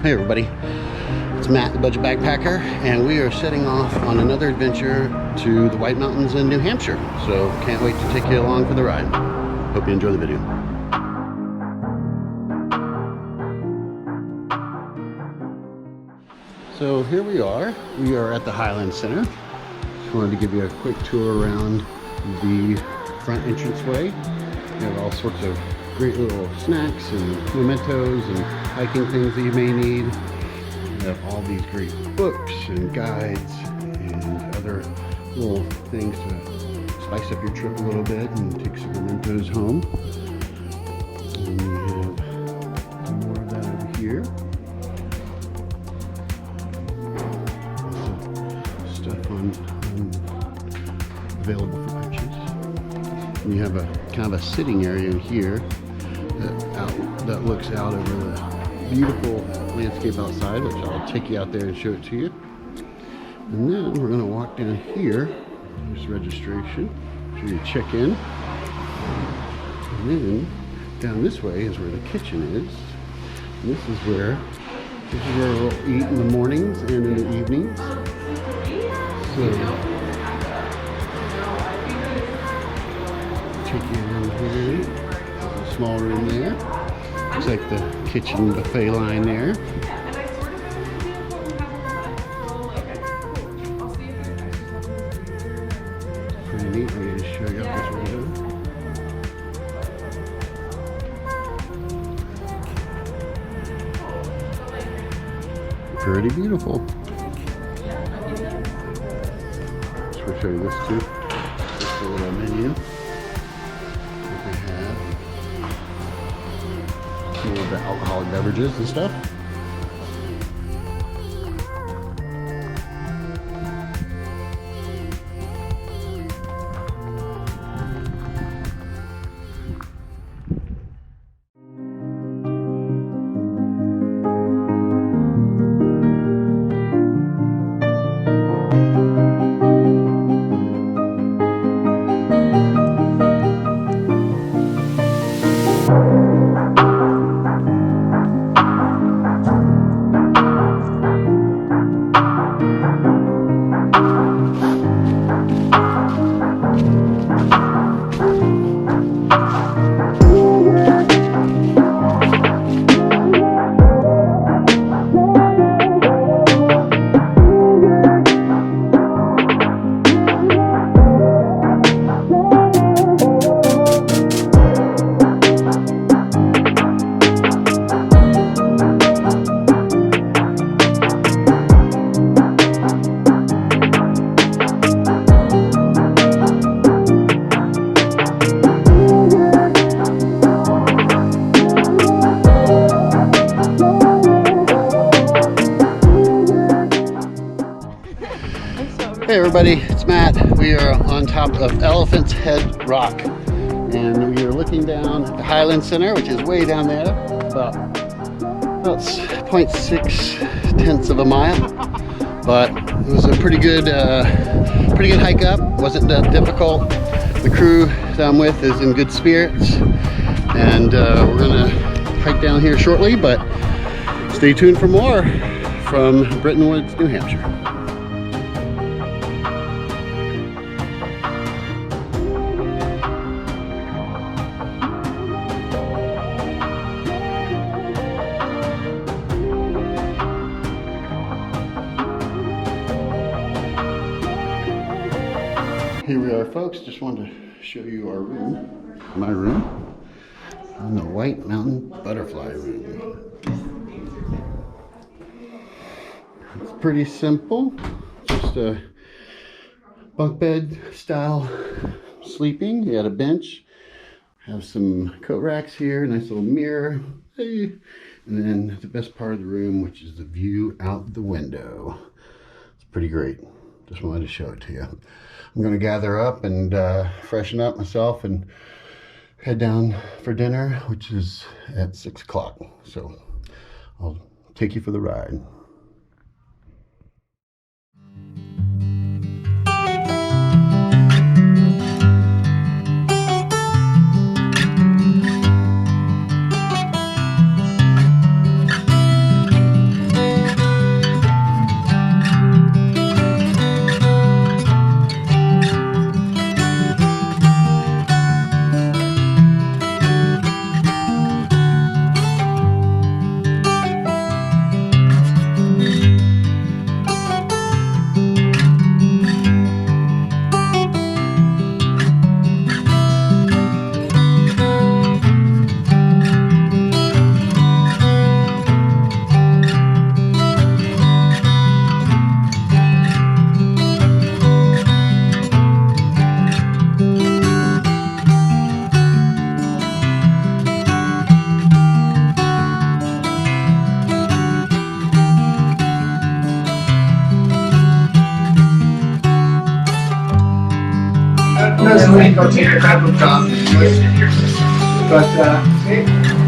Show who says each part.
Speaker 1: Hey everybody, it's Matt, the Budget Backpacker, and we are setting off on another adventure to the White Mountains in New Hampshire. So can't wait to take you along for the ride. Hope you enjoy the video. So here we are at the Highland Center. Just wanted to give you a quick tour around the front entranceway. We have all sorts of great little snacks and mementos and hiking things that you may need. We have all these great books and guides and other little things to spice up your trip a little bit and take some mementos home. And we have some more of that over here. Stuff available for purchase. And you have a kind of a sitting area in here that looks out over the beautiful landscape outside, which I'll take you out there and show it to you. And then we're going to walk down here. There's registration. So you check in. And then down this way is where the kitchen is. And this is where we'll eat in the mornings and in the evenings. So take you around here. There's a small room there. Looks like the kitchen buffet line there. Pretty neat. Let me just show you up this window. Pretty beautiful. I'll show you this too. Just a little menu. What they have. Some of the alcoholic beverages and stuff. Hey everybody, it's Matt. We are on top of Elephant's Head Rock, and we are looking down at the Highland Center, which is way down there, about 0.6 of a mile. But it was a pretty good hike up. Wasn't that difficult. The crew that I'm with is in good spirits, and we're gonna hike down here shortly. But stay tuned for more from Bretton, New Hampshire. Here we are, folks. Just wanted to show you our room, my room, in the White Mountain Butterfly Room. It's pretty simple, just a bunk bed style sleeping. You got a bench, have some coat racks here, nice little mirror, and then the best part of the room, which is the view out the window. It's pretty great. Just wanted to show it to you. I'm going to gather up and freshen up myself and head down for dinner, which is at 6 o'clock. So I'll take you for the ride.
Speaker 2: doesn't mean go take a couple jobs. But